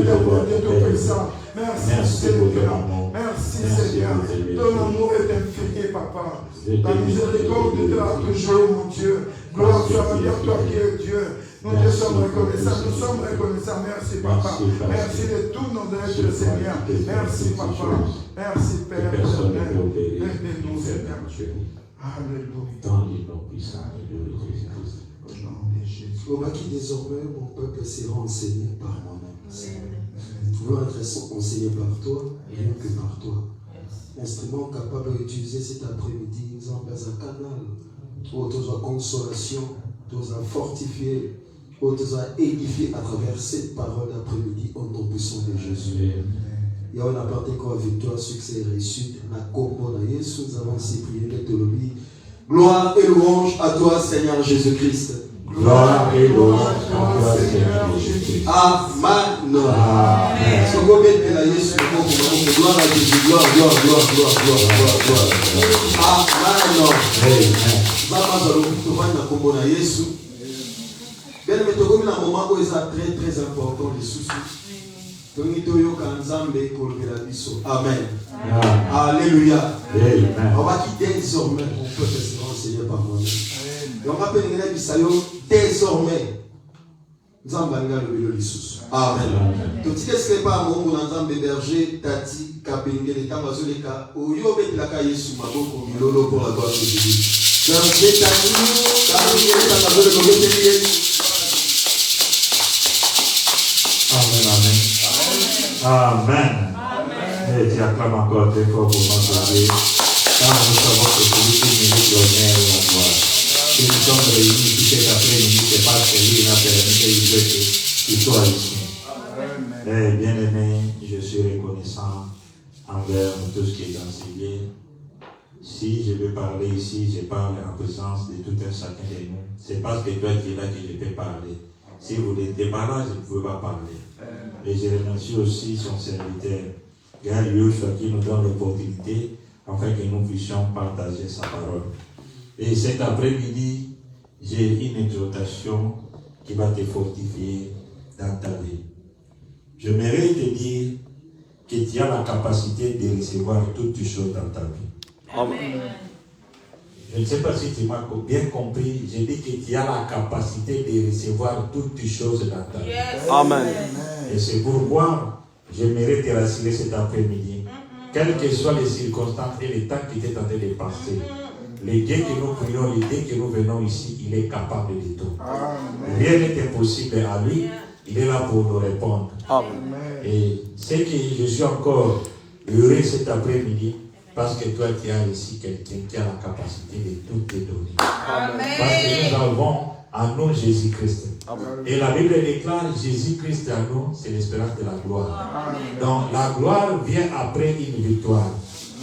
éternel et tout-puissant. Merci Seigneur. Merci Seigneur. Ton amour est infini, Papa. La miséricorde de toi toujours, mon Dieu. Gloire soit à toi qui es Dieu. Nous te sommes reconnaissants, nous sommes reconnaissants. Merci, Papa. Merci de tout nos êtres, Seigneur. Merci, Papa. Merci, Père. Aide-nous, Seigneur. Alléluia. Dans les noms puissants de Jésus-Christ. Au nom de Jésus. Au qui désormais, mon peuple sera enseigné par moi-même. Nous voulons être enseigné par toi, rien que par toi. Instrument capable d'utiliser cet après-midi, nous avons un canal où tu as consolation, tu as fortifié, où tu as édifié à travers cette parole d'après-midi au nom puissant de Jésus. Et on a porté quoi victoire, succès et réussite. Nous avons ainsi prié de Théologie. Gloire et louange à toi, Seigneur Jésus-Christ. Gloire et louange à toi, Seigneur Jésus-Christ. Amen. Gloire à Jésus. Gloire, gloire, gloire, gloire, gloire, gloire. Amen. Bien, mais tu as un moment où c'est très très important, les soucis. Amen. Alléluia. On va quitter désormais, on peut se renseigner par moi-même. Et on va appeler désormais. Nous allons le Lissus. Amen. Donc, si ce n'est pas mon Nzambe berger, Tati, Kapenge, Tamazoleka, ou Yobet la Kayesu, Maboko, Milolo pour la gloire de Jésus. Berger, Tati, Kapenge, Tamazoleka, Amen, amen. Amen. Et tu acclames encore très fort pour notre Dieu. Car nous savons que celui qui mérite l'honneur et la gloire. Si nous sommes réunis ici cet après-midi, c'est parce que lui a permis qu'il soit ici. Eh bien aimé, je suis reconnaissant envers tout ce qui est dans ces lieux. Si je veux parler ici, je parle en présence de tout un chacun de nous. C'est parce que toi qui es là que je peux parler. Si vous n'étiez pas là, je ne pouvais pas parler. Et je remercie aussi son serviteur, Gaël Yoshua, qui nous donne l'opportunité afin que nous puissions partager sa parole. Et cet après-midi, j'ai une exhortation qui va te fortifier dans ta vie. J'aimerais te dire que tu as la capacité de recevoir toutes les choses dans ta vie. Amen. Je ne sais pas si tu m'as bien compris. J'ai dit que tu as la capacité de recevoir toutes les choses dans ta vie. Yes. Amen. Et c'est pourquoi j'aimerais te rassurer cet après-midi. Quelles que soient les circonstances et les temps qui étaient en train de passer, le Dieu que nous prions, le Dieu que nous venons ici, il est capable de tout. Amen. Rien n'est impossible à lui. Il est là pour nous répondre. Amen. Et c'est que je suis encore heureux cet après-midi. Parce que toi, tu as ici quelqu'un qui a la capacité de tout te donner. Amen. Parce que nous avons en nous Jésus-Christ. Et la Bible déclare Jésus-Christ en nous, c'est l'espérance de la gloire. Amen. Donc la gloire vient après une victoire.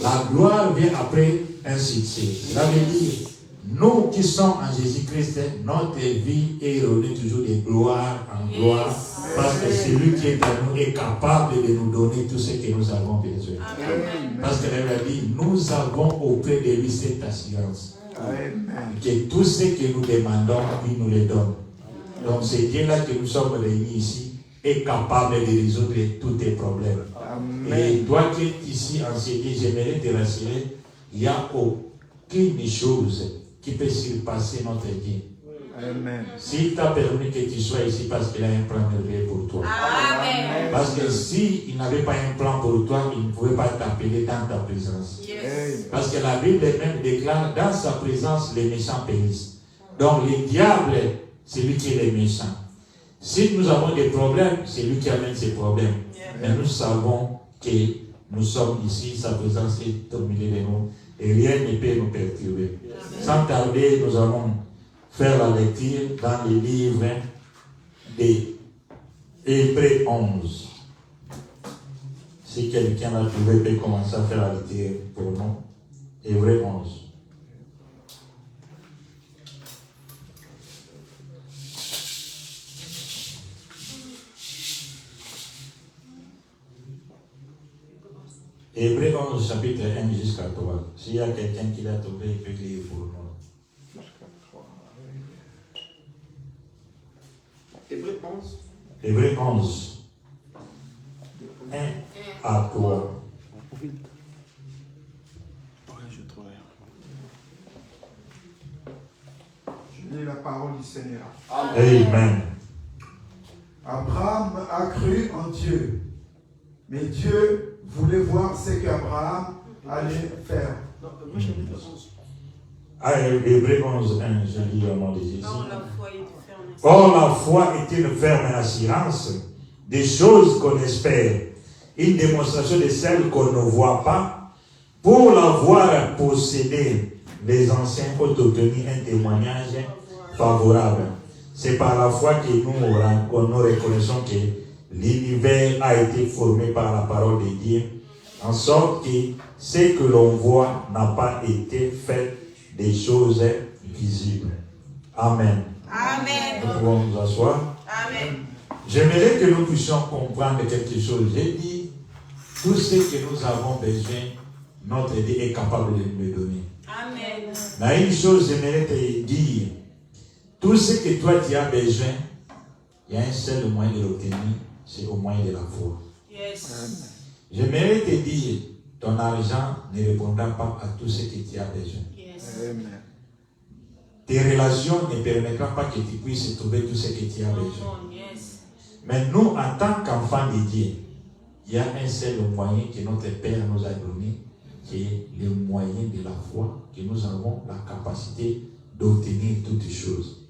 La gloire vient après un succès. Ça veut dire, nous qui sommes en Jésus-Christ, notre vie est revenue toujours de gloire en gloire. Yes. Parce que celui qui est en nous est capable de nous donner tout ce que nous avons besoin. Amen. Parce que la Bible dit, nous avons auprès de lui cette assurance. Amen. Que tout ce que nous demandons, il nous le donne. Donc c'est Dieu-là que nous sommes réunis ici est capable de résoudre tous tes problèmes. Amen. Et toi qui es ici enseigné, j'aimerais te rassurer, il n'y a aucune chose qui peut surpasser notre Dieu. Amen. S'il t'a permis que tu sois ici parce qu'il a un plan merveilleux pour toi. Amen. Parce que s'il n'avait pas un plan pour toi, il ne pouvait pas t'appeler dans ta présence. Yes. Parce que la Bible même déclare, dans sa présence, les méchants périssent. Donc le diable, c'est lui qui est le méchant. Si nous avons des problèmes, c'est lui qui amène ces problèmes. Yes. Mais nous savons que nous sommes ici, sa présence est au milieu de nous, et rien ne peut nous perturber. Amen. Sans tarder, nous allons faire la lecture dans le livre des Hébreux 11. Si quelqu'un a trouvé, peut commencer à faire la lecture pour nous. Hébreux 11. Hébreux 11, chapitre 1 jusqu'à 3. S'il y a quelqu'un qui l'a trouvé, il peut lire pour nous. Hébreux 11. Hébreux 11. à toi. Je lis la parole du Seigneur. Amen. Abraham a cru en Dieu, mais Dieu voulait voir ce qu'Abraham allait faire. Hébreux 11, 1, je lis au nom de Jésus. Or, Or, la foi est une ferme assurance des choses qu'on espère, une démonstration de celles qu'on ne voit pas. Pour l'avoir possédé, les anciens ont obtenu un témoignage favorable. C'est par la foi que nous reconnaissons que l'univers a été formé par la parole de Dieu, en sorte que ce que l'on voit n'a pas été fait des choses visibles. Amen. Amen. Nous pouvons nous asseoir. Amen. J'aimerais que nous puissions comprendre quelque chose. J'ai dit, tout ce que nous avons besoin, notre Dieu est capable de nous le donner. Amen. Mais une chose, j'aimerais te dire, tout ce que toi tu as besoin, il y a un seul moyen de l'obtenir, c'est au moyen de la foi. Yes. J'aimerais te dire, ton argent ne répondra pas à tout ce que tu as besoin. Yes. Amen. Tes relations ne permettront pas que tu puisses trouver tout ce que tu as besoin. Yes. Mais nous, en tant qu'enfants de Dieu, il y a un seul moyen que notre Père nous a donné, qui est le moyen de la foi, que nous avons la capacité d'obtenir toutes choses.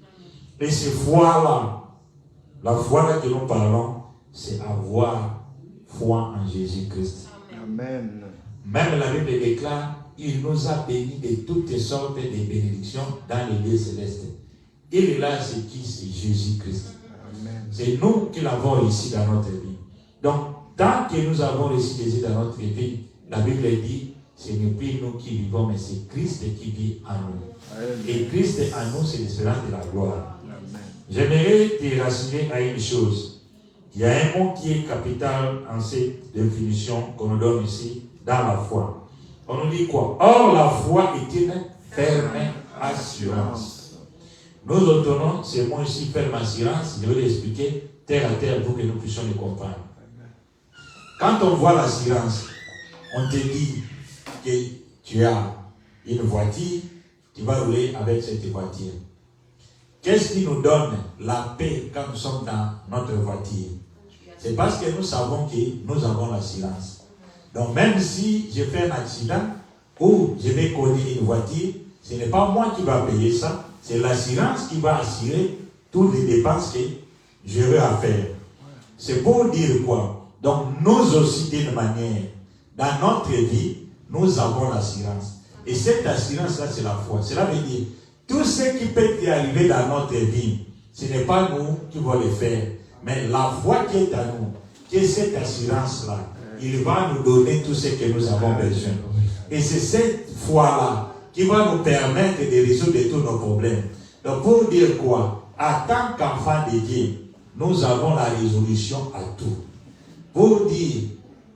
Et cette foi-là, la foi-là que nous parlons, c'est avoir foi en Jésus-Christ. Amen. Même la Bible déclare, il nous a bénis de toutes sortes de bénédictions dans les lieux célestes. Et là, c'est qui? C'est Jésus-Christ. Amen. C'est nous qui l'avons réussi dans notre vie. Donc, tant que nous avons réussi Jésus dans notre vie, la Bible dit, ce n'est plus nous qui vivons, mais c'est Christ qui vit en nous. Amen. Et Christ en nous, c'est l'espérance de la gloire. Amen. J'aimerais te rassurer à une chose. Il y a un mot qui est capital en cette définition qu'on nous donne ici, dans la foi. On nous dit quoi? Or, la foi est une ferme assurance. Nous obtenons ce mot ici, ferme assurance, je vais l'expliquer terre à terre pour que nous puissions le comprendre. Quand on voit l'assurance, on te dit que tu as une voiture, tu vas rouler avec cette voiture. Qu'est-ce qui nous donne la paix quand nous sommes dans notre voiture? C'est parce que nous savons que nous avons l'assurance. Donc même si je fais un accident ou je vais cogner une voiture, ce n'est pas moi qui va payer ça, c'est l'assurance qui va assurer toutes les dépenses que j'aurai à faire. C'est pour dire quoi? Donc nous aussi d'une manière, dans notre vie, nous avons l'assurance. Et cette assurance-là, c'est la foi. Cela veut dire, tout ce qui peut y arriver dans notre vie, ce n'est pas nous qui allons le faire, mais la foi qui est à nous, qui est cette assurance-là, il va nous donner tout ce que nous avons besoin. Et c'est cette foi-là qui va nous permettre de résoudre tous nos problèmes. Donc pour dire quoi? En tant qu'enfants de Dieu, nous avons la résolution à tout. Pour dire,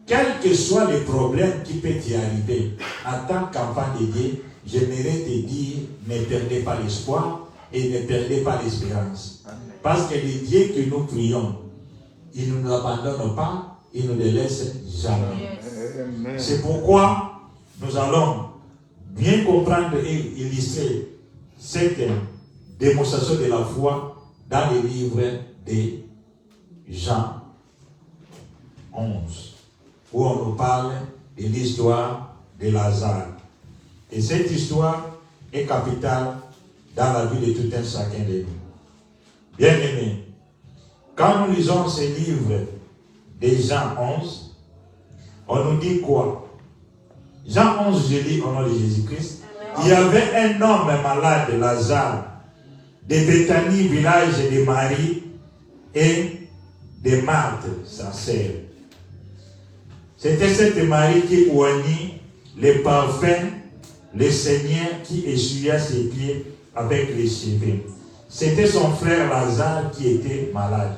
quels que soient les problèmes qui peuvent y arriver, en tant qu'enfant de Dieu, j'aimerais te dire, ne perdez pas l'espoir et ne perdez pas l'espérance. Parce que le Dieu que nous prions, il ne nous abandonne pas, il ne nous laisse jamais. Amen. C'est pourquoi nous allons bien comprendre et illustrer cette démonstration de la foi dans le livre de Jean 11, où on nous parle de l'histoire de Lazare. Et cette histoire est capitale dans la vie de tout un chacun de nous. Bien-aimés, quand nous lisons ce livre de Jean 11, on nous dit quoi? Jean 11, je lis au nom de Jésus-Christ. Il y avait un homme malade, Lazare, de Béthanie, village de Marie et de Marthe, sa sœur. C'était cette Marie qui oignit les parfums, le Seigneur qui essuya ses pieds avec les cheveux. C'était son frère Lazare qui était malade.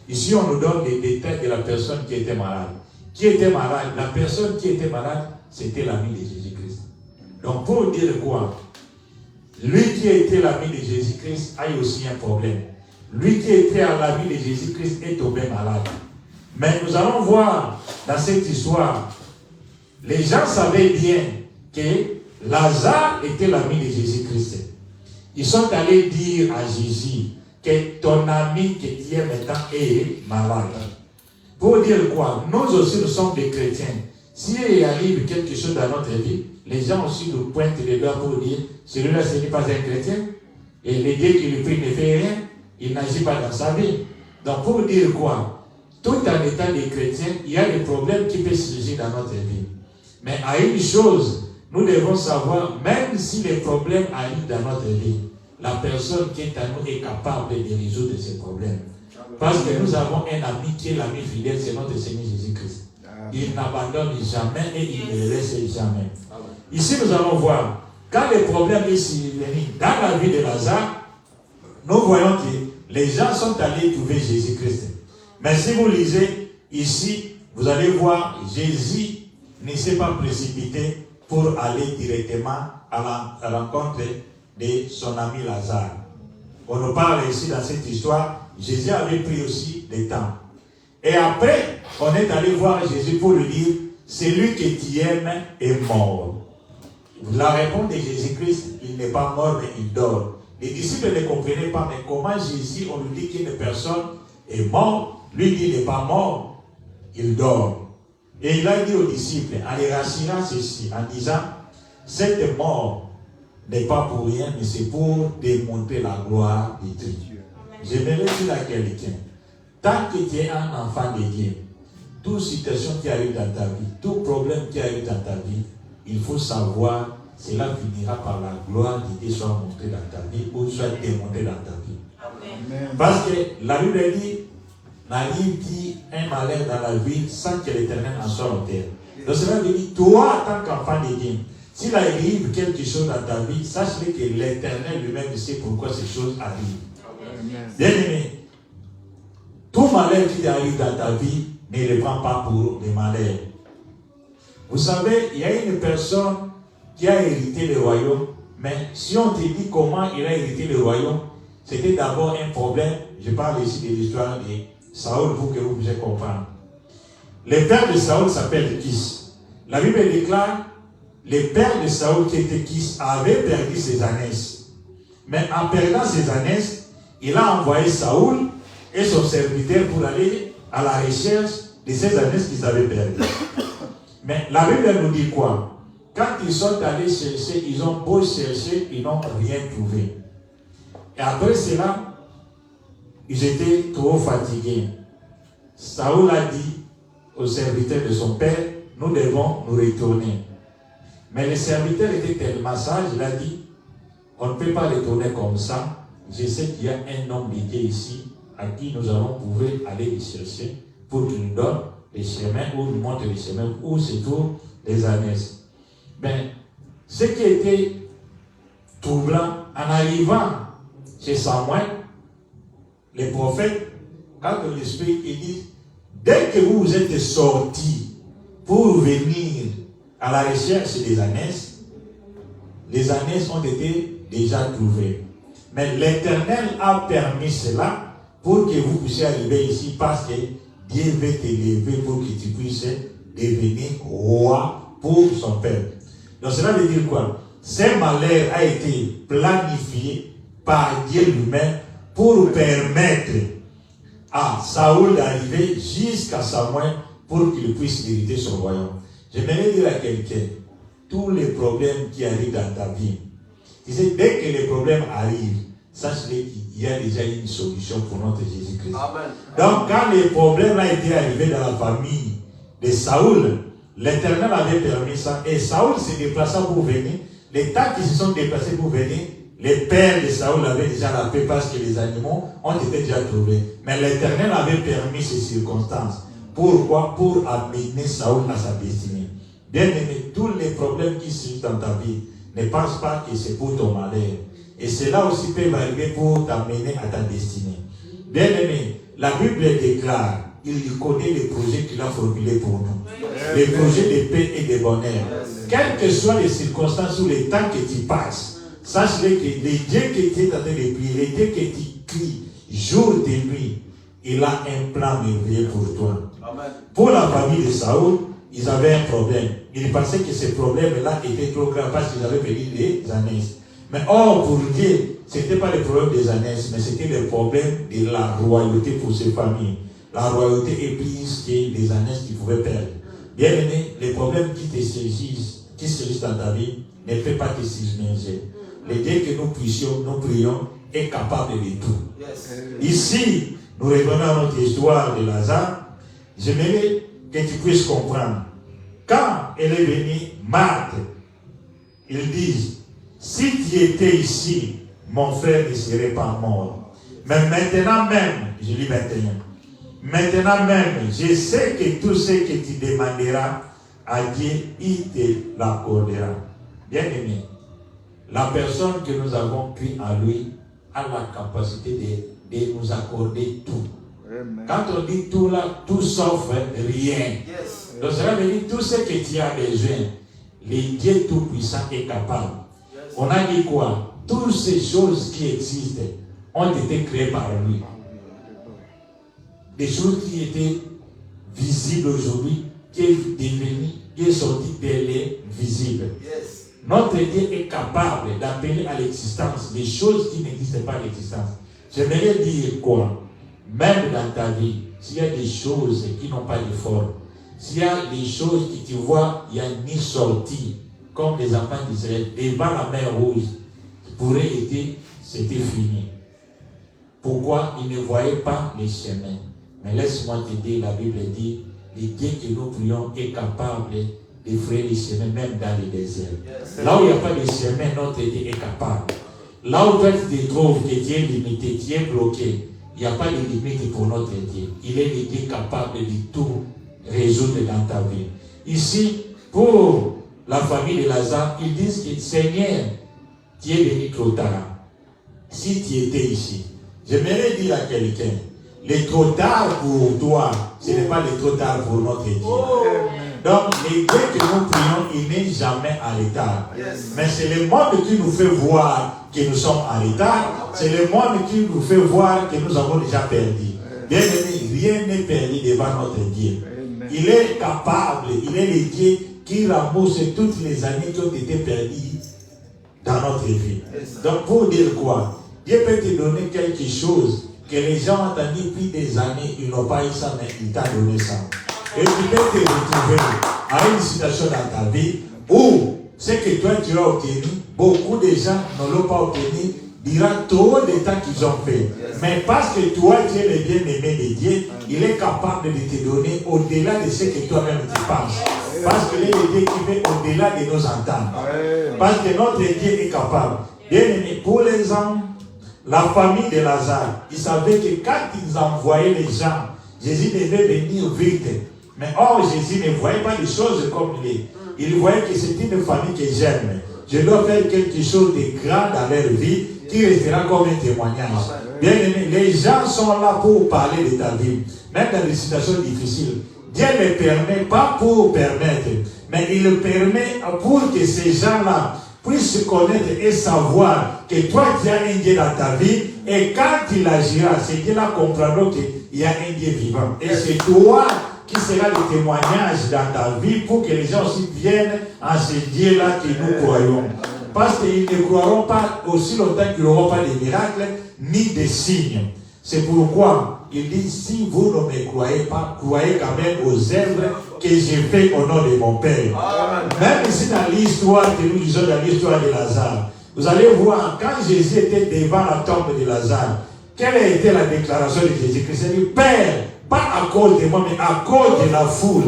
Ici, on nous donne les détails de la personne qui était malade. Qui était malade? La personne qui était malade, c'était l'ami de Jésus-Christ. Donc, pour dire quoi? Lui qui était l'ami de Jésus-Christ a eu aussi un problème. Lui qui était à l'ami de Jésus-Christ est tombé malade. Mais nous allons voir dans cette histoire, les gens savaient bien que Lazare était l'ami de Jésus-Christ. Ils sont allés dire à Jésus que ton ami que tu es maintenant est malade. Pour dire quoi? Nous aussi, nous sommes des chrétiens. S'il arrive quelque chose dans notre vie, les gens aussi nous pointent les doigts pour dire celui-là, ce n'est pas un chrétien. Et les dieux qui lui prie ne fait rien. Il n'agit pas dans sa vie. Donc, pour dire quoi? Tout en étant des chrétiens, il y a des problèmes qui peuvent surgir dans notre vie. Mais à une chose, nous devons savoir, même si les problèmes arrivent dans notre vie, la personne qui est à nous est capable de résoudre ces problèmes. Parce que nous avons un ami qui est l'ami fidèle, c'est notre Seigneur Jésus-Christ. Il n'abandonne jamais et il ne laisse jamais. Ici, nous allons voir, quand les problèmes sont venus dans la vie de Lazare, nous voyons que les gens sont allés trouver Jésus-Christ. Mais si vous lisez ici, vous allez voir, Jésus ne s'est pas précipité pour aller directement à la rencontre de son ami Lazare. On nous parle ici dans cette histoire, Jésus avait pris aussi des temps. Et après, on est allé voir Jésus pour lui dire, celui que tu aimes est mort. La réponse de Jésus-Christ, il n'est pas mort mais il dort. Les disciples ne comprenaient pas, mais comment Jésus, on lui dit qu'une personne est morte, lui dit il n'est pas mort, il dort. Et il a dit aux disciples, en les rassurant ceci, en disant, cette mort n'est pas pour rien, mais c'est pour démontrer la gloire de Dieu. J'aimerais dire à quelqu'un, tant que tu es un enfant de Dieu, toute situation qui arrive dans ta vie, tout problème qui arrive dans ta vie, il faut savoir, cela finira par la gloire de Dieu soit montrée dans ta vie ou soit démontrée dans ta vie. Amen. Parce que la Bible dit, n'arrive-t-il un malheur dans la vie sans que l'Éternel en soit auteur. Donc cela veut dire, toi, en tant qu'enfant de Dieu, s'il arrive quelque chose dans ta vie, sache-le que l'Éternel lui-même sait pourquoi ces choses arrivent. Bien aimé, tout malheur qui arrive dans ta vie, ne le prends pas pour des malheurs. Vous savez, il y a une personne qui a hérité le royaume, mais si on te dit comment il a hérité le royaume, c'était d'abord un problème. Je parle ici de l'histoire de Saül pour que vous puissiez comprendre. Le père de Saül s'appelle Kis. La Bible déclare, le père de Saül qui était Kis avait perdu ses ânesses. Mais en perdant ses ânesses, il a envoyé Saül et son serviteur pour aller à la recherche de ces ânesses qu'ils avaient perdues. Mais la Bible nous dit quoi? Quand ils sont allés chercher, ils ont beau chercher, ils n'ont rien trouvé. Et après cela, ils étaient trop fatigués. Saül a dit aux serviteurs de son père, nous devons nous retourner. Mais le serviteur était tellement sage, il a dit, on ne peut pas retourner comme ça. Je sais qu'il y a un homme de Dieu ici à qui nous allons pouvoir aller les chercher pour qu'il nous donne les chemins ou nous montre les chemins où se trouvent les ânesses. Mais ce qui était troublant, en arrivant chez Samuel, les prophètes, quand l'Esprit dit, dès que vous vous êtes sortis pour venir à la recherche des ânesses, les ânesses ont été déjà trouvées. Mais l'Éternel a permis cela pour que vous puissiez arriver ici parce que Dieu veut t'élever pour que tu puisses devenir roi pour son peuple. Donc cela veut dire quoi? Ce malheur a été planifié par Dieu lui-même pour permettre à Saül d'arriver jusqu'à Samuel pour qu'il puisse hériter son royaume. J'aimerais dire à quelqu'un, tous les problèmes qui arrivent dans ta vie, tu sais, dès que les problèmes arrivent, sache-le qu'il y a déjà une solution pour notre Jésus-Christ. Donc quand les problèmes ont été arrivés dans la famille de Saül, l'Éternel avait permis ça et Saül s'est déplacé pour venir. Les temps qui se sont déplacés pour venir, les pères de Saül avaient déjà la paix parce que les animaux ont été déjà trouvés. Mais l'Éternel avait permis ces circonstances. Pourquoi? Pour amener Saül à sa destinée. Bien aimé, tous les problèmes qui sont dans ta vie, ne pense pas que c'est pour ton malheur. Et cela aussi peut arriver pour t'amener à ta destinée. Bien aimé, la Bible déclare, il connaît les projets qu'il a formulés pour nous. Les projets de paix et de bonheur. Quelles que soient les circonstances ou les temps que tu passes, sache-le que les dieux que tu es en train de prier, les dieux que tu cries jour et nuit, il a un plan merveilleux pour toi. Pour la famille de Saoul, ils avaient un problème. Ils pensaient que ce problème-là était trop grave parce qu'ils avaient béni les ânesses. Mais or, pour Dieu, ce n'était pas le problème des ânesses, mais c'était le problème de la royauté pour ces familles. La royauté est plus que les ânesses qu'ils pouvaient perdre. Bien aimé, les problèmes qui te saisissent dans ta vie ne peut pas te submerger. Le Dieu que nous prions est capable de tout. Ici, nous revenons à notre histoire de Lazare. J'aimerais que tu puisses comprendre. Quand elle est venue, Marthe, ils disent, si tu étais ici, mon frère ne serait pas mort. Mais maintenant même, je lis 21, maintenant même, je sais que tout ce que tu demanderas à Dieu, il te l'accordera. Bien aimé, la personne que nous avons pris à lui a la capacité de nous accorder tout. Amen. Quand on dit tout là, tout sauf rien. Yes. Donc cela veut dire tout ce que tu as besoin, le Dieu Tout-Puissant est capable. Yes. On a dit quoi? Toutes ces choses qui existent ont été créées par lui. Des choses qui étaient visibles aujourd'hui, qui est devenu, qui est sorti de l'invisible. Yes. Notre Dieu est capable d'appeler à l'existence des choses qui n'existaient pas à l'existence. J'aimerais dire quoi? Même dans ta vie, s'il y a des choses qui n'ont pas de forme, s'il y a des choses que tu vois, il n'y a ni sortie, comme les enfants d'Israël, devant la mer rouge, pourrait être, c'était fini. Pourquoi? Ils ne voyaient pas les chemins. Mais laisse-moi te dire, la Bible dit, le Dieu que nous prions est capable de frayer les chemins, même dans les déserts. Yes. Là où il n'y a pas de chemin, notre Dieu est capable. Là où toi tu te trouves, que tu es limité, tu es bloqué, il n'y a pas de limite pour notre Dieu. Il est le Dieu capable de tout résoudre dans ta vie. Ici, pour la famille de Lazare, ils disent que Seigneur, tu es venu trop tard. Si tu étais ici, j'aimerais dire à quelqu'un, le trop tard pour toi, ce n'est pas le trop tard pour notre Dieu. Oh. Donc, le Dieu que nous prions, il n'est jamais en retard. Yes. Mais c'est le monde qui nous fait voir que nous sommes en retard. C'est le monde qui nous fait voir que nous avons déjà perdu. Bien aimé, rien n'est perdu devant notre Dieu. Il est capable, il est le Dieu qui rembourse toutes les années qui ont été perdues dans notre vie. Donc, pour dire quoi? Dieu peut te donner quelque chose que les gens ont entendu depuis des années, ils n'ont pas eu ça, mais il t'a donné ça. Et tu peux te retrouver à une situation dans ta vie où ce que toi tu as obtenu, beaucoup de gens ne l'ont pas obtenu durant trop de temps qu'ils ont fait. Mais parce que toi tu es le bien-aimé de Dieu, il est capable de te donner au-delà de ce que toi-même tu penses. Parce qu'il est le Dieu qui fait au-delà de nos ententes. Parce que notre Dieu est capable. Bien-aimé, pour les hommes, la famille de Lazare, ils savaient que quand ils envoyaient les gens, Jésus devait venir vite. Mais or, Jésus ne voyait pas les choses comme il est. Il voyait que c'est une famille que j'aime. Je dois faire quelque chose de grand dans leur vie qui restera comme un témoignage. Bien aimé, les gens sont là pour parler de ta vie, même dans des situations difficiles. Dieu ne le permet pas pour permettre, mais il le permet pour que ces gens-là puissent se connaître et savoir que toi tu as un Dieu dans ta vie, et quand il agira, ces Dieu-là comprendront qu'il y a un Dieu vivant. Et c'est toi qui sera le témoignage dans ta vie pour que les gens aussi viennent à ce Dieu-là que nous croyons. Parce qu'ils ne croiront pas aussi longtemps qu'ils n'auront pas de miracles ni de signes. C'est pourquoi il dit, si vous ne me croyez pas, croyez quand même aux œuvres que j'ai faites au nom de mon Père. Même ici dans l'histoire que nous lisons, dans l'histoire de Lazare, vous allez voir, quand Jésus était devant la tombe de Lazare, quelle a été la déclaration de Jésus-Christ? Il dit, Père, pas à cause de moi, mais à cause de la foule.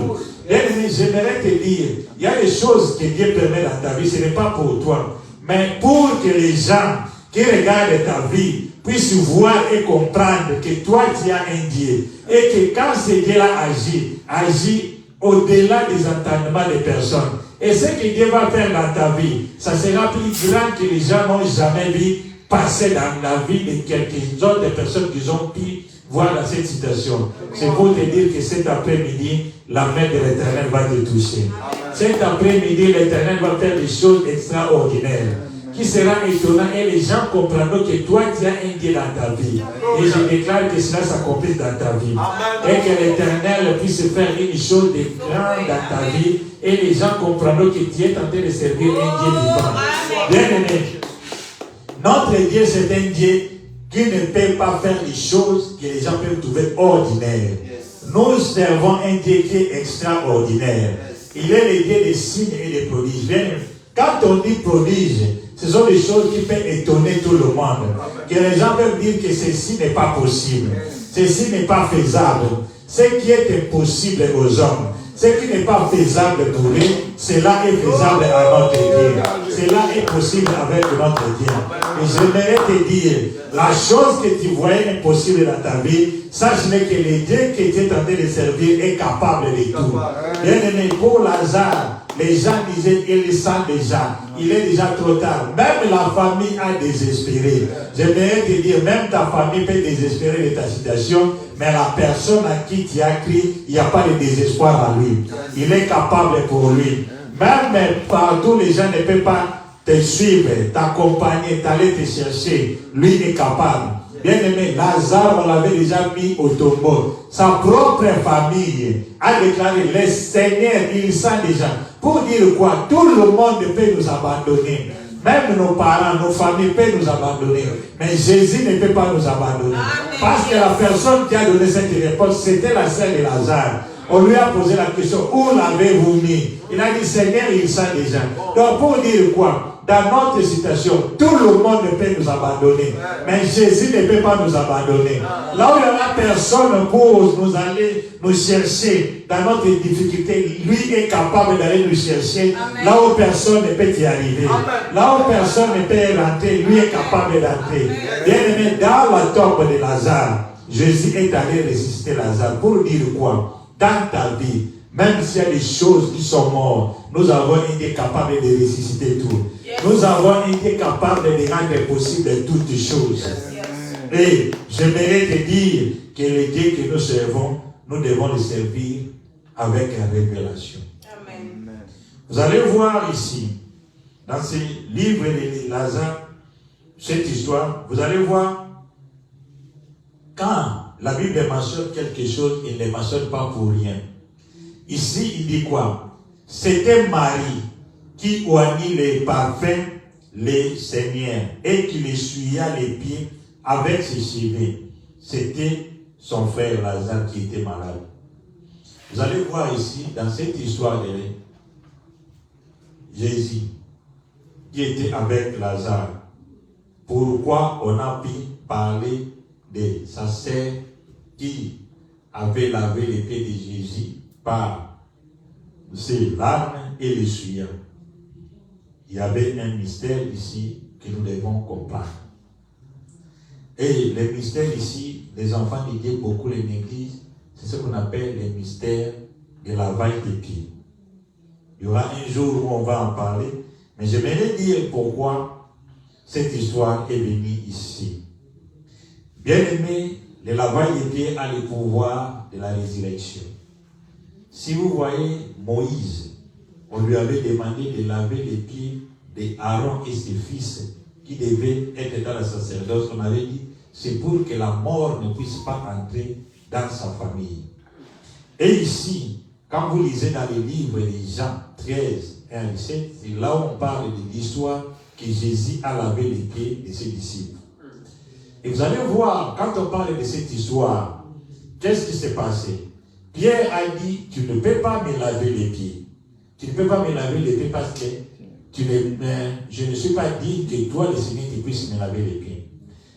Bien-aimé, j'aimerais te dire, il y a des choses que Dieu permet dans ta vie, ce n'est pas pour toi, mais pour que les gens qui regardent ta vie puissent voir et comprendre que toi tu as un Dieu. Et que quand ce Dieu-là agit au-delà des entendements des personnes. Et ce que Dieu va faire dans ta vie, ça sera plus grand que les gens n'ont jamais vu passer dans la vie de quelques autres personnes qui ont pu voir dans cette situation. C'est pour te dire que cet après-midi, la main de l'Éternel va te toucher. Cet après-midi, l'Éternel va faire des choses extraordinaires. qui sera étonnant et les gens comprendront que toi, tu as un Dieu dans ta vie. Et je déclare que cela s'accomplisse dans ta vie. Et que l'Éternel puisse faire une chose de grande dans ta vie et les gens comprendront que tu es en train de servir un Dieu vivant. Bien aimé, notre Dieu, c'est un Dieu qui ne peut pas faire des choses que les gens peuvent trouver ordinaires. Nous servons un Dieu qui est extraordinaire. Il est le Dieu des signes et des prodiges. Quand on dit prodige, ce sont des choses qui peuvent étonner tout le monde. Que les gens peuvent dire que ceci n'est pas possible. Ceci n'est pas faisable. Ce qui est impossible aux hommes, ce qui n'est pas faisable pour lui, cela est faisable à notre Dieu. Cela est possible avec notre Dieu. Et j'aimerais te dire, la chose que tu voyais impossible dans ta vie, sache que le Dieu que tu es en train de servir est capable de tout. Bien aimé, pour Lazare, les gens disaient, il le sent déjà, il est déjà trop tard. Même la famille a désespéré. J'aimerais te dire, même ta famille peut désespérer de ta situation, mais la personne à qui tu as crié, il n'y a pas de désespoir à lui. Il est capable pour lui. Même partout, les gens ne peuvent pas te suivre, t'accompagner, t'aller te chercher. Lui est capable. Bien aimé, Lazare, on l'avait déjà mis au tombeau. Sa propre famille a déclaré, le Seigneur, il sent déjà. Pour dire quoi? Tout le monde peut nous abandonner. Même nos parents, nos familles peuvent nous abandonner. Mais Jésus ne peut pas nous abandonner. Parce que la personne qui a donné cette réponse, c'était la sœur de Lazare. On lui a posé la question, où l'avez-vous mis? Il a dit, Seigneur, il sent déjà. Donc pour dire quoi? Dans notre situation, tout le monde peut nous abandonner. Mais Jésus ne peut pas nous abandonner. Là où il n'y a personne pour nous aller nous chercher dans notre difficulté, lui est capable d'aller nous chercher. Amen. Là où personne ne peut y arriver. Amen. Là où personne ne peut rentrer, lui est capable d'entrer. Bien aimé, dans la tombe de Lazare, Jésus est allé ressusciter Lazare. Pour dire quoi? Dans ta vie, même s'il y a des choses qui sont mortes, nous avons été capables de ressusciter tout. Nous avons été capables de rendre possible toutes choses. Et j'aimerais te dire que le Dieu que nous servons, nous devons le servir avec une révélation. Amen. Vous allez voir ici, dans ce livre de Lazare, cette histoire, vous allez voir, quand la Bible mentionne quelque chose, il ne mentionne pas pour rien. Ici, il dit quoi? C'était Marie qui oignit les parfums, les Seigneurs, et qui essuya les pieds avec ses cheveux. C'était son frère Lazare qui était malade. Vous allez voir ici, dans cette histoire de Jésus, qui était avec Lazare. Pourquoi on a pu parler de sa sœur qui avait lavé les pieds de Jésus par ses larmes et les suyants. Il y avait un mystère ici que nous devons comprendre. Et le mystère ici, les enfants de Dieu, beaucoup les négligent, c'est ce qu'on appelle le mystère de lavage des pieds. Il y aura un jour où on va en parler, mais j'aimerais dire pourquoi cette histoire est venue ici. Bien aimé, le lavage des pieds a le pouvoir de la résurrection. Si vous voyez Moïse, on lui avait demandé de laver les pieds d'Aaron et ses fils qui devaient être dans la sacerdoce. On avait dit, c'est pour que la mort ne puisse pas entrer dans sa famille. Et ici, quand vous lisez dans les livres de Jean 13, 1 et 7, c'est là où on parle de l'histoire que Jésus a lavé les pieds de ses disciples. Et vous allez voir, quand on parle de cette histoire, qu'est-ce qui s'est passé? Pierre a dit, tu ne peux pas me laver les pieds. Tu ne peux pas me laver les pieds parce que je ne suis pas digne que toi, le Seigneur, tu puisses me laver les pieds.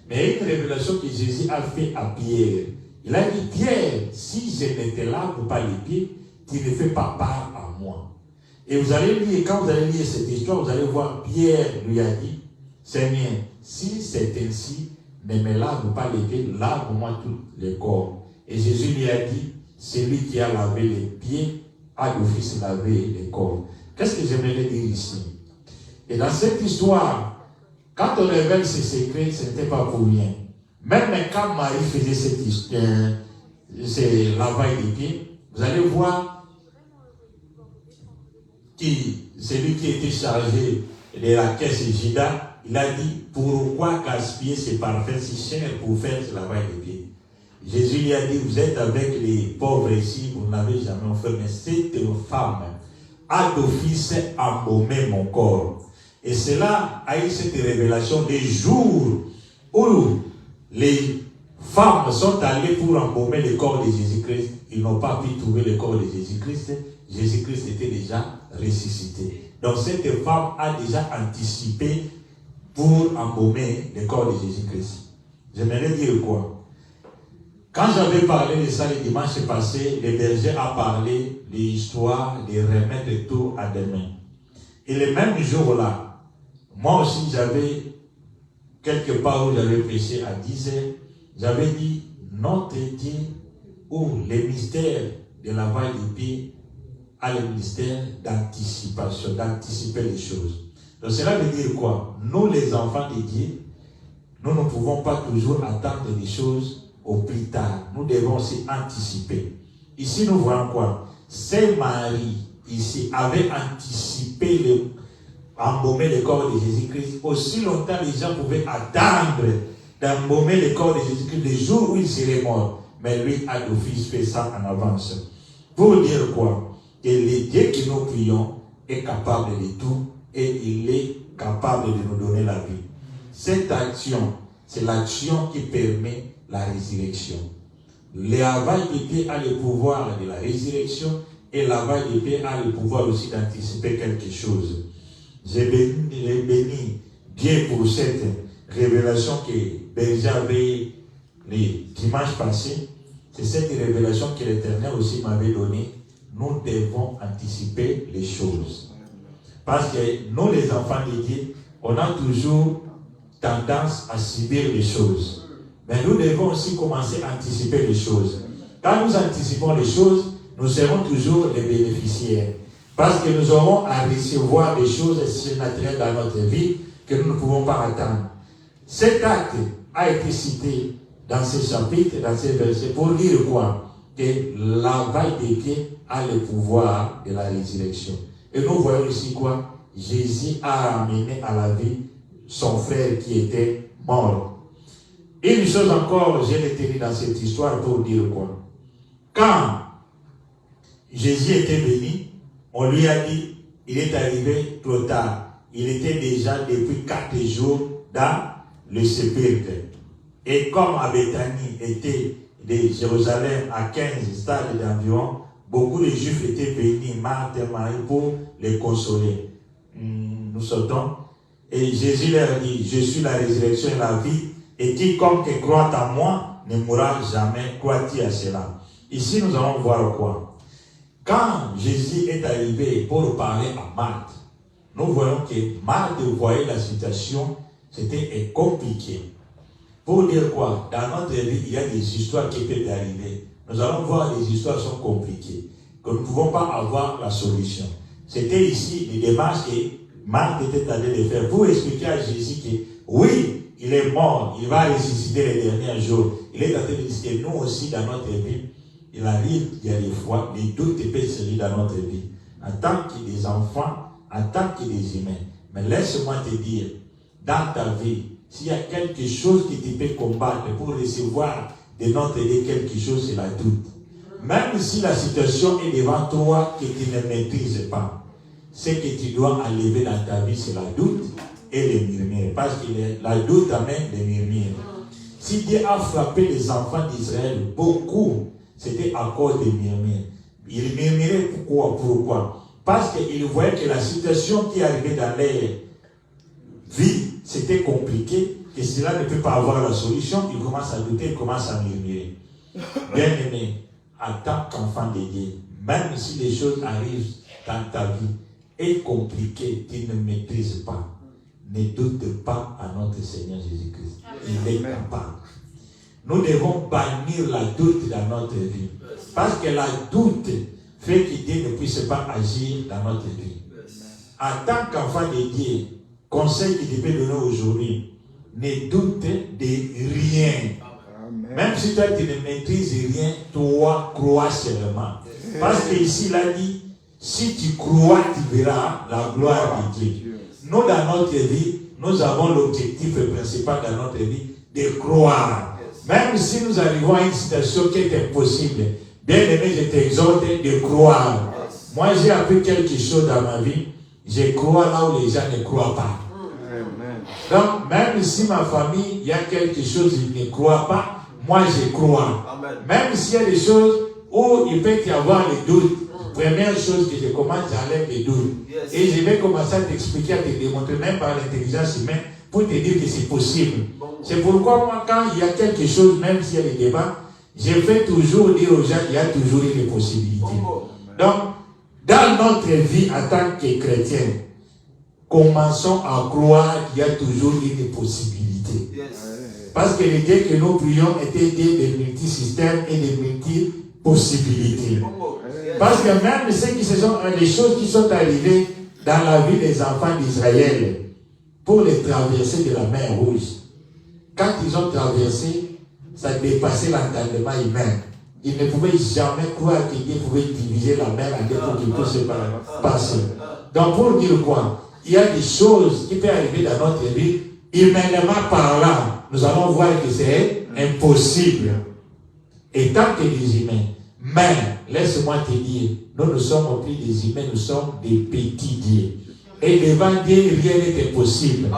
Mais une révélation que Jésus a fait à Pierre. Il a dit, Pierre, si je ne te lave pas les pieds, tu ne fais pas part à moi. Et vous allez lire, quand vous allez lire cette histoire, vous allez voir, Pierre lui a dit, Seigneur, si c'est ainsi, ne me lave pas les pieds, lave-moi tout le corps. Et Jésus lui a dit, celui qui a lavé les pieds a d'office lavé le corps. Qu'est-ce que j'aimerais dire ici? Et dans cette histoire, quand on révèle ces secrets, ce n'était pas pour rien. Même quand Marie faisait cette histoire, ce lavage des pieds, vous allez voir que celui qui était chargé de la caisse Judas il a dit, pourquoi gaspiller ces parfums si chers pour faire ce lavage de pieds? Jésus lui a dit, vous êtes avec les pauvres ici, vous n'avez jamais offert, mais cette femme a d'office embaumé mon corps. Et cela a eu cette révélation des jours où les femmes sont allées pour embaumer le corps de Jésus-Christ. Ils n'ont pas pu trouver le corps de Jésus-Christ. Jésus-Christ était déjà ressuscité. Donc cette femme a déjà anticipé pour embaumer le corps de Jésus-Christ. J'aimerais dire quoi? Quand j'avais parlé de ça le dimanche passé, le berger a parlé de l'histoire de remettre tout à demain. Et le même jour-là, moi aussi j'avais, quelque part où j'avais prêché à 10 heures, j'avais dit, notre Dieu, ou le mystère de lavage des pieds a le mystère d'anticipation, d'anticiper les choses. Donc cela veut dire quoi? Nous les enfants de Dieu, nous ne pouvons pas toujours attendre des choses au plus tard. Nous devons aussi anticiper. Ici nous voyons quoi? Saint Marie, ici, avait anticipé embaumer le corps de Jésus-Christ. Aussi longtemps les gens pouvaient attendre d'embaumer le corps de Jésus-Christ le jour où il serait mort. Mais lui a d'office fait ça en avance. Pour dire quoi? Que le Dieu que nous prions est capable de tout et il est capable de nous donner la vie. Cette action, c'est l'action qui permet la résurrection. Le lavage des pieds a le pouvoir de la résurrection et le lavage des pieds a le pouvoir aussi d'anticiper quelque chose. J'ai béni Dieu pour cette révélation que Berger avait le dimanche passé. C'est cette révélation que l'Éternel aussi m'avait donnée. Nous devons anticiper les choses. Parce que nous, les enfants de Dieu, on a toujours tendance à subir les choses. Mais nous devons aussi commencer à anticiper les choses. Quand nous anticipons les choses, nous serons toujours les bénéficiaires. Parce que nous aurons à recevoir des choses surnaturelles dans notre vie que nous ne pouvons pas attendre. Cet acte a été cité dans ce chapitre, dans ces versets, pour dire quoi? Que le lavage des pieds a le pouvoir de la résurrection. Et nous voyons ici quoi? Jésus a amené à la vie son frère qui était mort. Et une chose encore, j'ai retenu dans cette histoire pour dire quoi? Quand Jésus était venu, on lui a dit, il est arrivé trop tard. Il était déjà depuis 4 jours dans le sépulcre. Et comme à Béthanie était de Jérusalem à 15 stades d'environ, beaucoup de Juifs étaient venus, Marthe et Marie, pour les consoler. Nous sortons. Et Jésus leur dit, je suis la résurrection et la vie, et quiconque croit en moi ne mourra jamais. Crois-tu à cela? Ici, nous allons voir quoi? Quand Jésus est arrivé pour parler à Marthe, nous voyons que Marthe voyait la situation, c'était compliqué. Pour dire quoi? Dans notre vie, il y a des histoires qui peuvent arriver. Nous allons voir des histoires qui sont compliquées, que nous ne pouvons pas avoir la solution. C'était ici les démarches que Marthe était allée de faire pour expliquer à Jésus que oui, il est mort, il va ressusciter les derniers jours. Il est en train de dire que nous aussi, dans notre vie, il arrive, il y a des fois, les doutes peuvent se lire dans notre vie. En tant que des enfants, en tant que des humains. Mais laisse-moi te dire, dans ta vie, s'il y a quelque chose qui te peut combattre pour recevoir de notre vie quelque chose, c'est la doute. Même si la situation est devant toi que tu ne maîtrises pas, ce que tu dois enlever dans ta vie, c'est la doute et les murmures. Parce que la doute amène les murmures. Si Dieu a frappé les enfants d'Israël, beaucoup, c'était à cause des murmures. Ils murmuraient pourquoi? Parce qu'ils voyaient que la situation qui arrivait dans leur vie, c'était compliqué, que cela ne peut pas avoir la solution. Ils commencent à douter, ils commencent à murmurer. Bien aimé, en tant qu'enfant de Dieu, même si les choses arrivent dans ta vie, est compliqué, tu ne maîtrises pas, ne doute pas à notre Seigneur Jésus-Christ. Il est capable. Nous devons bannir la doute dans notre vie. Parce que la doute fait que Dieu ne puisse pas agir dans notre vie. En tant qu'enfant de Dieu, conseil qu'il peut donner aujourd'hui, ne doute de rien. Même si toi tu ne maîtrises rien, toi crois seulement. Parce qu'ici il a dit, si tu crois, tu verras la gloire de Dieu. Nous dans notre vie, nous avons l'objectif principal dans notre vie de croire. Même si nous arrivons à une situation qui est impossible, bien aimé, je t'exhorte de croire. Moi, j'ai appris quelque chose dans ma vie. Je crois là où les gens ne croient pas. Donc, même si ma famille, il y a quelque chose qu'ils ne croient pas, moi je crois. Même s'il y a des choses où il peut y avoir des doutes, première chose que je commence, j'enlève les doutes. Et je vais commencer à t'expliquer, à te démontrer, même par l'intelligence humaine, pour te dire que c'est possible. C'est pourquoi moi, quand il y a quelque chose, même s'il y a des débats, je fais toujours dire aux gens qu'il y a toujours des possibilités. Donc, dans notre vie en tant que chrétiens, commençons à croire qu'il y a toujours une possibilité. Parce que les dieux que nous prions étaient des multisystèmes et des multi-possibilités. Parce que même les choses qui sont arrivées dans la vie des enfants d'Israël pour les traverser de la mer Rouge, quand ils ont traversé, ça dépassait l'entendement humain. Ils ne pouvaient jamais croire que Dieu pouvait diviser la mer en deux pour qu'ils puissent passer. Donc pour dire quoi? Il y a des choses qui peuvent arriver dans notre vie, humainement parlant, nous allons voir que c'est impossible. Et tant que des humains. Mais, laisse-moi te dire, nous ne sommes plus des humains, nous sommes des petits dieux. Et devant Dieu, rien n'est impossible.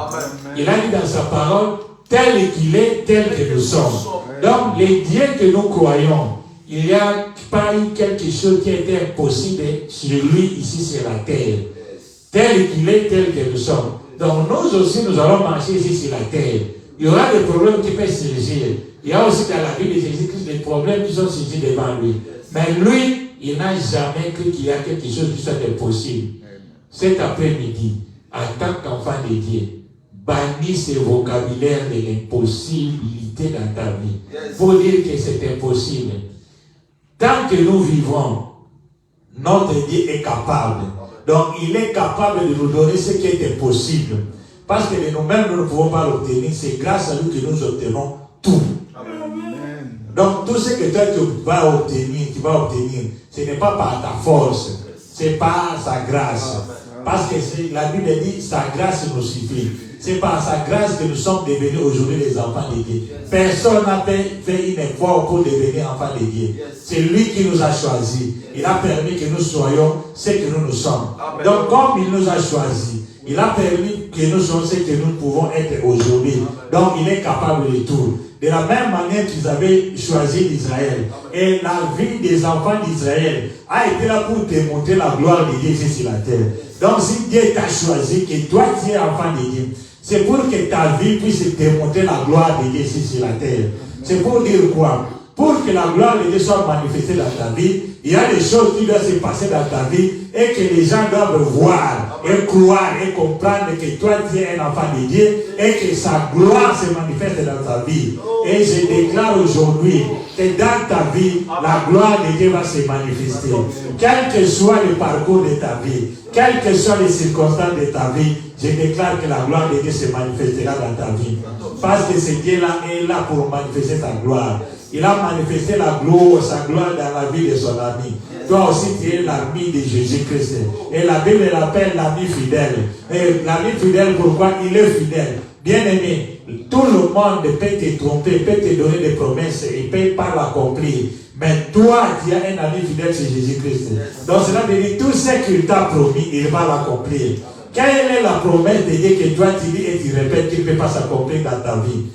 Il a dit dans sa parole, tel qu'il est, tel que nous sommes. Donc, les dieux que nous croyons, il n'y a pas eu quelque chose qui était impossible sur lui, ici sur la terre. Tel qu'il est, tel que nous sommes. Donc, nous aussi, nous allons marcher ici sur la terre. Il y aura des problèmes qui peuvent surgir. Il y a aussi dans la vie de Jésus-Christ des problèmes qui sont surgis devant lui. Mais lui, il n'a jamais cru qu'il y a quelque chose qui soit impossible. Cet après-midi, en tant qu'enfant de Dieu, bannis ce vocabulaire de l'impossibilité dans ta vie. Pour dire que c'est impossible. Tant que nous vivons, notre Dieu est capable. Donc, il est capable de nous donner ce qui est impossible. Parce que de nous-mêmes, nous ne pouvons pas l'obtenir. C'est grâce à lui que nous obtenons tout. Amen. Donc, tout ce que toi tu vas obtenir, ce n'est pas par ta force. C'est par sa grâce. Amen. Parce que la Bible dit, sa grâce nous suffit. C'est par sa grâce que nous sommes devenus aujourd'hui les enfants de Dieu. Personne n'a fait un effort pour devenir enfants de Dieu. C'est lui qui nous a choisis. Il a permis que nous soyons ce que nous sommes. Donc, comme il nous a choisis, il a permis que nous soyons ce que nous pouvons être aujourd'hui. Donc, il est capable de tout. De la même manière qu'ils avaient choisi d'Israël. Et la vie des enfants d'Israël a été là pour démontrer la gloire de Dieu ici sur la terre. Donc, si Dieu t'a choisi, que toi tu es enfant de Dieu, c'est pour que ta vie puisse démontrer la gloire de Dieu ici sur la terre. C'est pour dire quoi? Pour que la gloire de Dieu soit manifestée dans ta vie, il y a des choses qui doivent se passer dans ta vie et que les gens doivent voir et croire et comprendre que toi tu es un enfant de Dieu et que sa gloire se manifeste dans ta vie. Et je déclare aujourd'hui que dans ta vie, la gloire de Dieu va se manifester. Quel que soit le parcours de ta vie, quelles que soient les circonstances de ta vie, je déclare que la gloire de Dieu se manifestera dans ta vie. Parce que ce Dieu-là est là pour manifester sa gloire. Il a manifesté sa gloire dans la vie de son ami. Toi aussi, tu es l'ami de Jésus-Christ. Et la Bible l'appelle l'ami fidèle. Et l'ami fidèle, pourquoi? Il est fidèle. Bien aimé, tout le monde peut te tromper, peut te donner des promesses et peut pas l'accomplir. Mais toi, tu as un ami fidèle chez Jésus-Christ. Donc cela veut dire tout ce qu'il t'a promis, il va l'accomplir. Quelle est la promesse de Dieu que toi tu dis et tu répètes qu'il ne peut pas s'accomplir dans ta vie?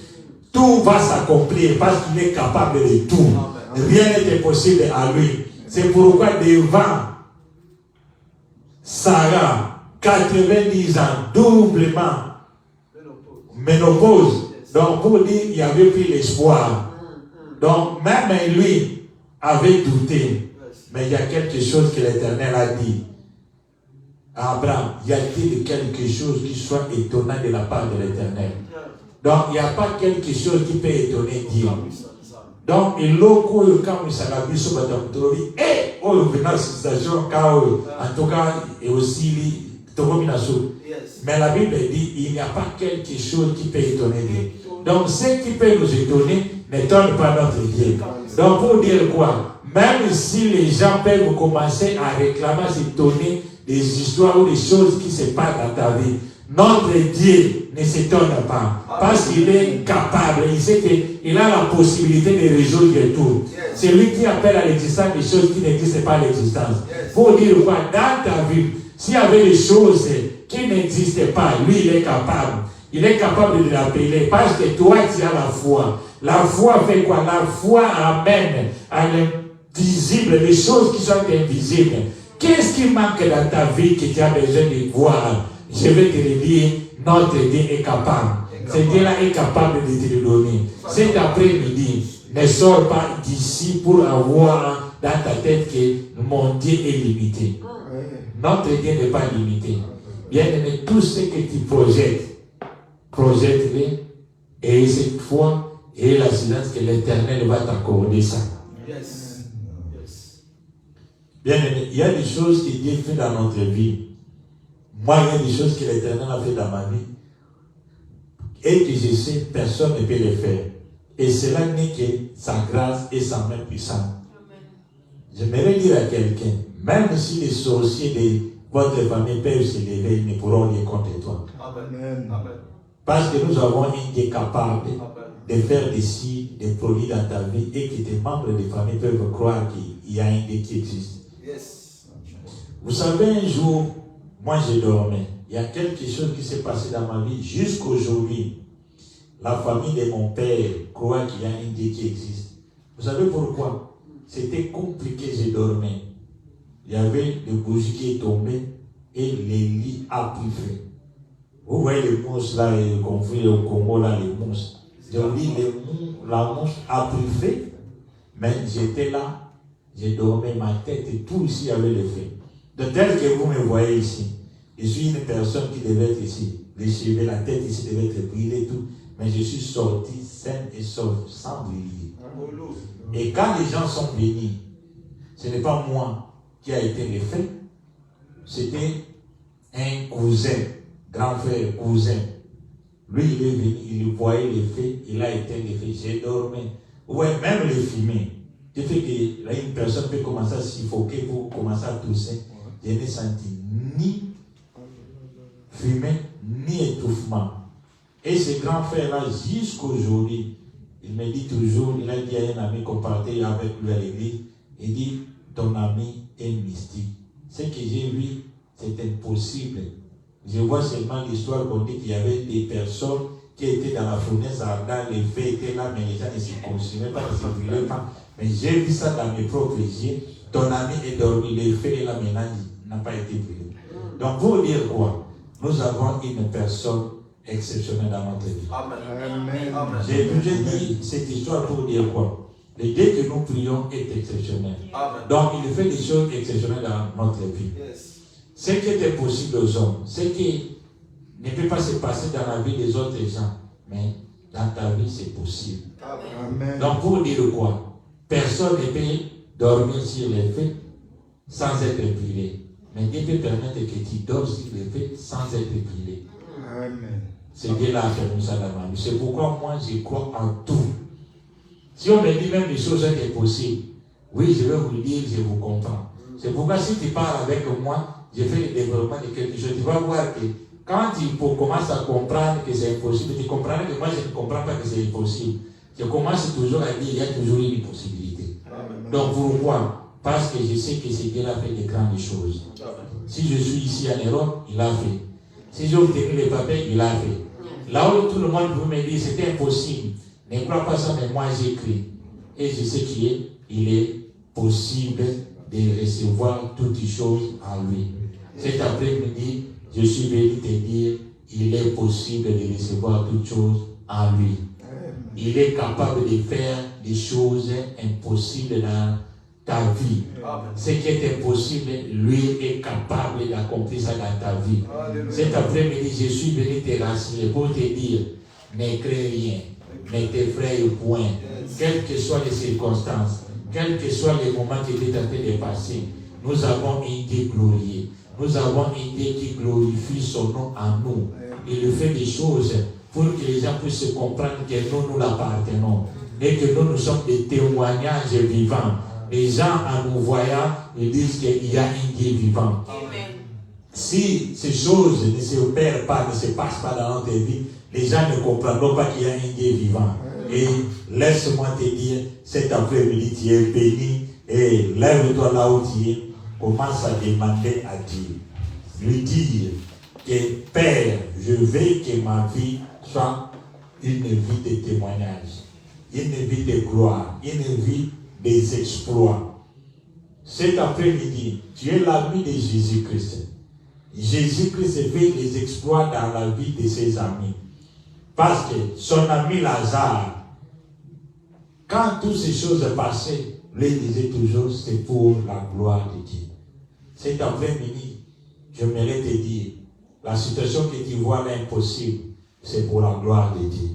Tout va s'accomplir parce qu'il est capable de tout. Rien n'est impossible à lui. C'est pourquoi devant Sarah, 90 ans, doublement ménopause. Donc pour dire, il n'y avait plus l'espoir. Donc même lui avait douté. Mais il y a quelque chose que l'Éternel a dit. À Abraham, y a-t-il quelque chose qui soit étonnant de la part de l'Éternel? Donc, il n'y a pas quelque chose qui peut étonner Dieu. Donc, il loco quand il s'est habillé sur la doctorie, et au venant situation, en tout cas, et aussi, mais la Bible dit, il n'y a pas quelque chose qui peut étonner Dieu. Donc, ce qui peut nous étonner n'étonne pas notre Dieu. Donc, pour dire quoi? Même si les gens peuvent commencer à réclamer, s'étonner des histoires ou des choses qui se passent dans ta vie, Notre Dieu ne s'étonne pas. Parce qu'il est capable. Il sait qu'il a la possibilité de résoudre tout. C'est lui qui appelle à l'existence des choses qui n'existent pas à l'existence. Pour dire quoi? Dans ta vie, s'il y avait des choses qui n'existaient pas, lui, il est capable. Il est capable de l'appeler parce que toi, tu as la foi. La foi fait quoi? La foi amène à l'invisible les choses qui sont invisibles. Qu'est-ce qui manque dans ta vie que tu as besoin de voir? Je vais te le dire, notre Dieu est capable. Ce Dieu-là est capable de te le donner. Cet après-midi, ne sors pas d'ici pour avoir dans ta tête que mon Dieu est limité. Notre Dieu n'est pas limité. Bien aimé, tout ce que tu projettes, projette-le, et cette fois, et l'assurance que l'Éternel va t'accorder ça. Bien aimé, il y a des choses que Dieu fait dans notre vie. Moi, il y a des choses que l'Éternel a fait dans ma vie et que je sais, personne ne peut les faire. Et cela n'est que sa grâce et sa main puissante. J'aimerais dire à quelqu'un, même si les sorciers de votre famille peuvent se lever, ils ne pourront rien contre toi. Amen. Parce que nous avons un Dieu capable de faire des signes, des produits dans ta vie et que tes membres de famille peuvent croire qu'il y a un Dieu qui existe. Vous savez, un jour, moi je dormais. Il y a quelque chose qui s'est passé dans ma vie jusqu'aujourd'hui. La famille de mon père croit qu'il y a un Dieu qui existe. Vous savez pourquoi? C'était compliqué, je dormais. Il y avait des bougies qui tombaient et les lits a pris feu. Vous voyez les mouches là, les conflits au Congo là, les mouches. Je vous dis, la mouche a pris feu, mais j'étais là, je dormais, ma tête et tout ici avait le feu. De tel que vous me voyez ici, je suis une personne qui devait être ici. Les cheveux, la tête ici devait être brûlée et tout. Mais je suis sorti sain et sauf, sans briller. Et quand les gens sont venus, ce n'est pas moi qui a été le fait. C'était un cousin, grand frère, cousin. Lui, il est venu, il voyait les faits, il a éteint les faits. J'ai dormi. Ouais, même les fumées. Ce fait que là, une personne peut commencer à suffoquer pour commencer à tousser. Je n'ai senti ni fumée, ni étouffement. Et ce grand frère-là, jusqu'aujourd'hui, il me dit toujours, il a dit à un ami qu'on partait avec lui à l'église, il dit, ton ami est mystique. Ce que j'ai vu, c'est impossible. Je vois seulement l'histoire qu'on dit qu'il y avait des personnes qui étaient dans la fournaise ardente, les faits étaient là, mais les gens ne se consumaient pas, ne se brûlaient pas. Mais j'ai vu ça dans mes propres yeux. Ton ami est dormi, les faits et la ménage n'a pas été brûlé. Donc, pour dire quoi? Nous avons une personne exceptionnelle dans notre vie. Amen. J'ai toujours dit cette histoire pour dire quoi? Le Dieu que nous prions est exceptionnel. Donc, il fait des choses exceptionnelles dans notre vie. Ce qui est possible aux hommes, ce qui ne peut pas se passer dans la vie des autres gens, mais dans ta vie, c'est possible. Amen. Donc, pour dire quoi? Personne ne peut dormir sur les faits sans être brûlé. Mais Dieu peut permettre que tu dors sur les faits sans être brûlé. Amen. C'est Dieu là qui a mis ça dans ma vie. C'est pourquoi moi, je crois en tout. Si on me dit même des choses impossibles, oui, je vais vous le dire, je vous comprends. C'est pourquoi si tu parles avec moi, je fais le développement de quelque chose, tu vas voir que quand tu commences à comprendre que c'est impossible, tu comprends que moi je ne comprends pas que c'est impossible. Je commence toujours à dire qu'il y a toujours une possibilité. Donc pourquoi? Parce que je sais que c'est Dieu a fait de grandes choses. Si je suis ici en Europe, il a fait. Si j'ai obtenu les papiers, il a fait. Là où tout le monde peut me dire c'était impossible, ne crois pas ça, mais moi j'écris. Et je sais qu'il est possible de recevoir toutes choses en lui. Cet après-midi, je suis venu te dire, il est possible de recevoir toutes choses en lui. Il est capable de faire des choses impossibles dans ta vie. Ce qui est impossible, lui est capable d'accomplir ça dans ta vie. Cet après-midi, je suis venu te rassurer pour te dire, ne crains rien, ne t'effraie point, quelles que soient les circonstances, quels que soient les moments qui étaient en train de passer, nous avons un Dieu glorieux. Nous avons un Dieu qui glorifie son nom en nous. Il fait des choses pour que les gens puissent comprendre que nous l'appartenons et que nous sommes des témoignages vivants. Les gens, en nous voyant, ils disent qu'il y a un Dieu vivant. si ces choses ne se opèrent pas, ne se passent pas dans notre vie, les gens ne comprendront pas qu'il y a un Dieu vivant. Et laisse-moi te dire, cet après-midi, tu es béni et lève-toi là où tu es, commence à demander à Dieu. Lui dire que Père, je veux que ma vie soit une vie de témoignage, une vie de gloire, une vie des exploits. Cet après-midi, tu es l'ami de Jésus-Christ. Jésus-Christ fait des exploits dans la vie de ses amis. Parce que son ami Lazare, quand toutes ces choses passaient, lui disait toujours, c'est pour la gloire de Dieu. Cet après-midi, j'aimerais te dire, la situation que tu vois là impossible, c'est pour la gloire de Dieu.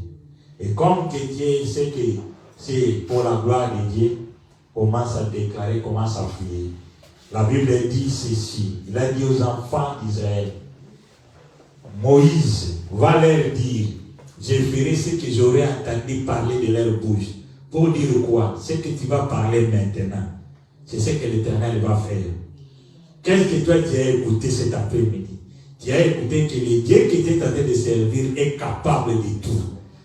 Et comme que Dieu sait que c'est pour la gloire de Dieu, commence à déclarer, commence à prier. La Bible dit ceci, il a dit aux enfants d'Israël, Moïse va leur dire, je ferai ce que j'aurais entendu parler de leur bouche. Pour dire quoi? Ce que tu vas parler maintenant, c'est ce que l'Éternel va faire. Qu'est-ce que toi tu as écouté cet après-midi? Tu as écouté que le Dieu qui était en train de servir est capable de tout.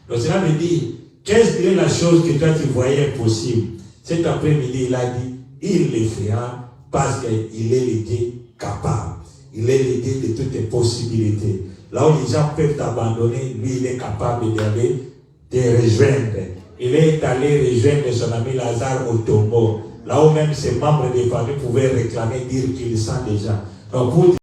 Donc cela veut dire, qu'est-ce que est la chose que toi tu voyais impossible? Cet après-midi, il a dit, il le fera parce qu'il est le Dieu capable. Il est le Dieu de toutes les possibilités. Là où les gens peuvent t'abandonner, lui, il est capable d'aller te rejoindre. Il est allé rejoindre son ami Lazare au tombeau. Là où même ses membres des familles pouvaient réclamer, dire qu'ils sont déjà. Donc pour